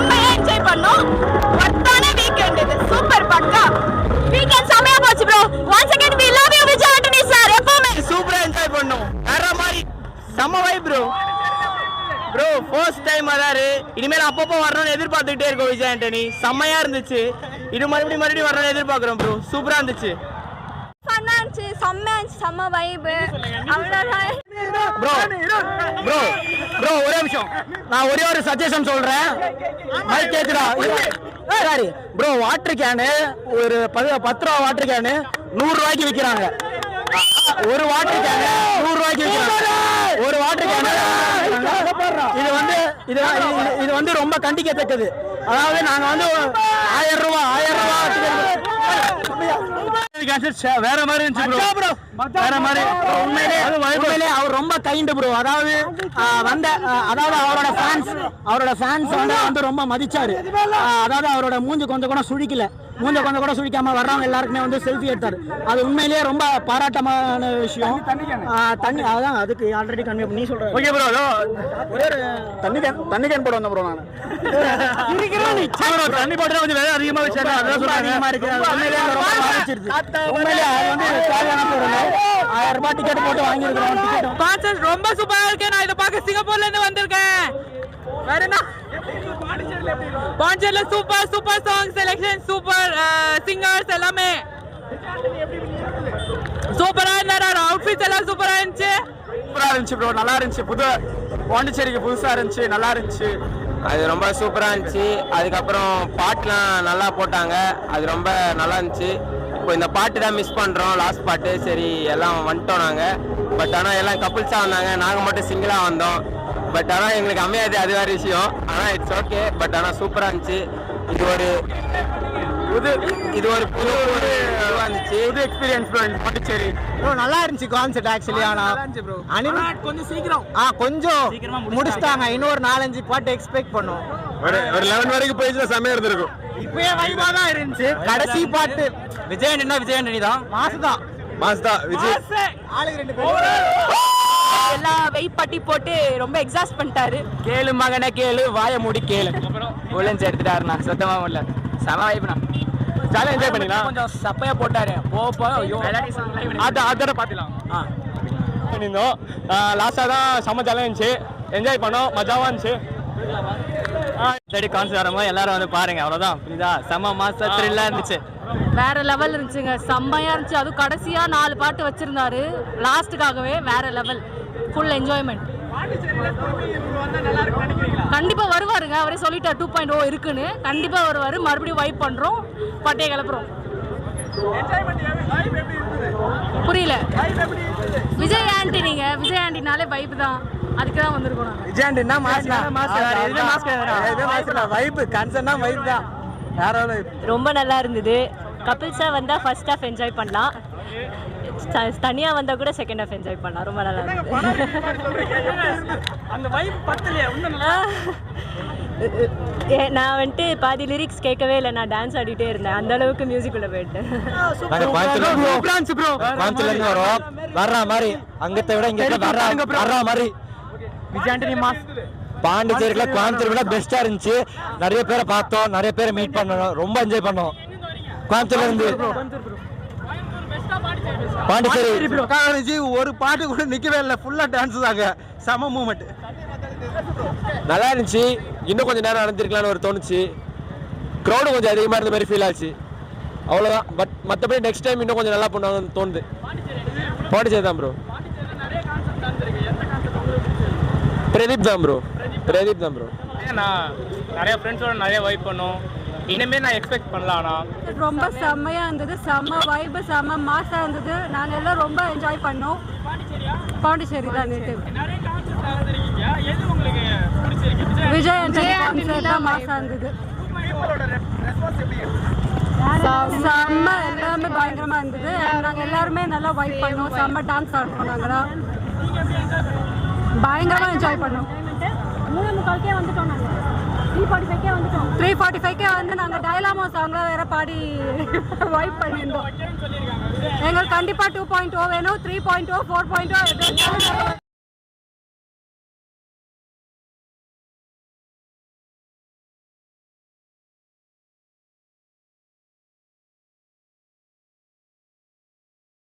செம்மையா என்ஜாய் பண்ணோம். ஒர்த்தான வீக்கெண்ட் இது. சூப்பர் பக்கா வீக்கெண்ட் செம்மையா போச்சு bro. Once again we love you Vijay Antony sir. எப்பவுமே சூப்பரா என்ஜாய் பண்ணோம். வேற மாதிரி செம்ம vibe bro. Bro first time வராரு. இனிமேல் அப்பப்போ வரணும்னு எதிர்பார்த்துக்கிட்டே இருக்கோம் விஜய் ஆண்டனி. செம்மையா இருந்துச்சு. இது மறுபடியும் வரணும்னு எதிர்பார்க்குறோம் ப்ரோ. சூப்பரா இருந்துச்சு. ஃபன்னா இருந்துச்சு. செம்மையா இருந்துச்சு. செம்ம வைப். அவ்வளவுதான் ப்ரோ ப்ரோ ப்ரோ ஒரே நிமிஷம். நான் ஒரே ஒரு சஜஷன் சொல்றேன். மைக் கேக்குதா? சாரி ப்ரோ, வாட்டர் கேனு ஒரு 10 ரூபா வாட்டர் கேனு 100 ரூபாய்க்கு விற்கிறாங்க. ஒரு வாட்டர் கேனு 100 ரூபாய்க்கு விற்கிறாங்க. ஒரு வாட்டர் கேனு இது வந்து ரொம்ப கண்டிக்கத்தக்கது. அதாவது நாங்க வந்து 1000 ரூபா வேற மாதிரி இருந்துச்சு ப்ரோ. வேற மாதிரி உண்மையிலே அவர் ரொம்ப கைண்ட் ப்ரோ. அதாவது அவரோட ஃபேன்ஸ் வந்து ரொம்ப மதிச்சாரு. அதாவது அவரோட மூஞ்சி கொஞ்சம் கூட சுழிக்காம வர்றவங்க எல்லாருக்குமே வந்து செல்ஃபி எடுத்தாரு. அது உண்மையிலேயே ரொம்ப பாராட்டமான விஷயம். தண்ணி அதான் அதுக்கு ஆல்ரெடி கன்வே பண்ணி சொல்றேன். ஓகே ப்ரோ, ஒரே தண்ணி கேன் போட வந்தேன் ப்ரோ. நான் தண்ணி போட்டு கொஞ்சம் வேலை அதிகமா வச்சாரு. அதான் சொல்றேன், அதிகமா இருக்கு. உண்மையிலே வந்து 1000 ரூபாய் டிக்கெட் போட்டு வாங்கியிருக்கிறோம். கான்சர்ட் ரொம்ப சூப்பரா இருக்கு. நான் இதை பார்க்க சிங்கப்பூர்ல இருந்து வந்திருக்கேன். வேற என்ன பாண்டிச்சேரியில super song selection, super singers எல்லாமே சூப்பரா இருந்தாரு. அவுட்ஃபிட்ஸ் எல்லாம் சூப்பரா இருந்துச்சு ப்ரோ. நல்லா இருந்துச்சு. பாண்டிச்சேரிக்கு புதுசா இருந்துச்சு. நல்லா இருந்துச்சு. அது ரொம்ப சூப்பரா இருந்துச்சு. அதுக்கப்புறம் பாட்டுலாம் நல்லா போட்டாங்க. அது ரொம்ப நல்லா இருந்துச்சு. இப்போ இந்த பாட்டு தான் மிஸ் பண்றோம், லாஸ்ட் பாட்டு. சரி எல்லாம் வந்துட்டோம் நாங்க. பட் ஆனால் எல்லாம் கப்புள்ஸா வந்தாங்க, நாங்க மட்டும் சிங்கிளா வந்தோம். பட் ஆனால் எங்களுக்கு அமையாது, அது வேற விஷயம். ஆனால் இட்ஸ் ஓகே. பட் ஆனால் சூப்பராக இருந்துச்சு. இது ஒரு புது எக்ஸ்பீரியன்ஸ் ப்ரோ. பாண்டிச்சேரி ப்ரோ நல்லா இருந்துச்சு கான்செப்ட் ஆக்சுவலி. ஆனா கொஞ்சம் சீக்கிரம் முடிச்சிட்டாங்க. இன்னொரு 4-5 பாட்டு எக்ஸ்பெக்ட் பண்ணோம். ஒரு 11 வரைக்கும் போயிடுச்சுன்னா செமையா இருந்திருக்கும். இப்பவே வைபா தான் இருந்துச்சு. கடைசி பாட்டு விஜய் ஆண்டனி தான். மாஸ் தான் விஜய். ஆளுக்கு 2 பேர் எல்லாம் வெயிட் பட்டி போட்டு ரொம்ப எக்ஸாஸ்ட் பண்ணிட்டாரு. கேளு மகனே கேளு, வாய மூடி கேளு. புலன்ஸ் எடுத்துட்டாருண்ணா. சத்தமா இல்ல, செம வைப்னா. ஜாலியா என்ஜாய் பண்ணிக்கலாம். கொஞ்சம் சப்பையா போட்டாரு. அதோட பாத்துலாம் பண்ணிருந்தோம். லாஸ்டா தான் செம்ம ஜாலியா இருந்துச்சு. என்ஜாய் பண்ணோம். மஜாவா இருந்துச்சு. கான்சர்ட் வரும்போது எல்லாரும் வந்து பாருங்க. அவ்வளவுதான். புரியுதா? செம்ம மாச த்ரில்லா இருந்துச்சு. வேற லெவல் இருந்துச்சுங்க. செம்மையா இருந்துச்சு. அது கடைசியா 4 பாட்டு வச்சிருந்தாரு லாஸ்ட்டுக்காகவே. வேற லெவல். Full enjoyment. கண்டிப்பா வருவாருங்க. அவரே சொல்லிட்டார் 2.0 இருக்குன்னு. கண்டிப்பா வருவாரு. மறுபடியும் வைப் பண்றோம், பட்டையை கிளப்புறோம். புரியல. விஜய் ஆண்டனினாலே வைப் தான். அதுக்கு தான் வந்திருக்கோம். விஜய் ஆண்டனினா வைப். கன்சர்ட்னா வைப் தான். ரொம்ப நல்லா இருந்தது. கப்பிள்ஸா வந்தா ஃபர்ஸ்ட் ஹாஃப் என்ஜாய் பண்ணலாம். தனியா வந்தா கூட செகண்ட் ஹாஃப் என்ஜாய் பண்ணலாம். ரொம்ப நல்லா இருந்தது. அந்த வைப் பத்தலையா? நான் வந்துட்டு பாதி லிரிக்ஸ் கேட்கவே இல்லை. நான் டான்ஸ் ஆடிட்டே இருந்தேன். அந்த அளவுக்கு மியூசிக் உள்ள போயிட்டேன். வர்ற மாதிரி அங்கத்தை விட இங்க வர்ற மாதிரி விஜய் ஆண்டனி மாஸ். பாண்டிச்சேரியில கோயம்புத்தூர் பெஸ்டா இருந்துச்சு. நிறைய பேரை பார்த்தோம், நிறைய பேரை மீட் பண்ணோம். ரொம்ப என்ஜாய் பண்ணோம். கோயம்புத்தூர்ல இருந்து பாண்டிச்சேரி ஒரு பாட்டு கூட நிக்கவே இல்லை. ஃபுல்லா டான்ஸ் தாங்க. செம மூமெண்ட். நல்லா இருந்துச்சு. இன்னும் கொஞ்சம் நேரம் நடந்திருக்கலாம்னு ஒரு தோணுச்சு. க்ரௌடு கொஞ்சம் அதிகமா இருந்த மாதிரி ஃபீல் ஆச்சு. அவ்வளவுதான். பட் மற்றபடி நெக்ஸ்ட் டைம் இன்னும் கொஞ்சம் நல்லா பண்ணுவாங்கன்னு தோணுது. பாண்டிச்சேரி தான் ப்ரோ. பிரதீப் தான் ப்ரோ. நான் நிறைய ஃப்ரெண்ட்ஸோட நிறைய வைப் பண்ணோம். இனிமே நான் எக்ஸ்பெக்ட் பண்ணலாம். ரொம்ப செம்மையா இருந்தது. செம்ம வைப், செம்ம மாசா இருந்தது. நாங்க எல்லாம் ரொம்ப என்ஜாய் பண்ணோம். பாண்டிச்சேரி தான் நேட்டிவ். விஜய் ஆண்டனி தான் மாசா இருந்தது. செம்ம எல்லாமே பயங்கரமா இருந்தது. நாங்க எல்லாருமே நல்லா வைப் பண்ணோம். செம்ம டான்ஸ் ஆடுறோம். நாங்களாம் பயங்கரமா என்ஜாய் பண்ணோம். 3:45 வந்துட்டோம். நாங்க 3:45 வந்து நாங்க டைலாமோ சாங்ல வேற பாடி வைப் பண்ணிருந்தோம். எங்களுக்கு கண்டிப்பா 2.0 வேணும், 3.0, 4.0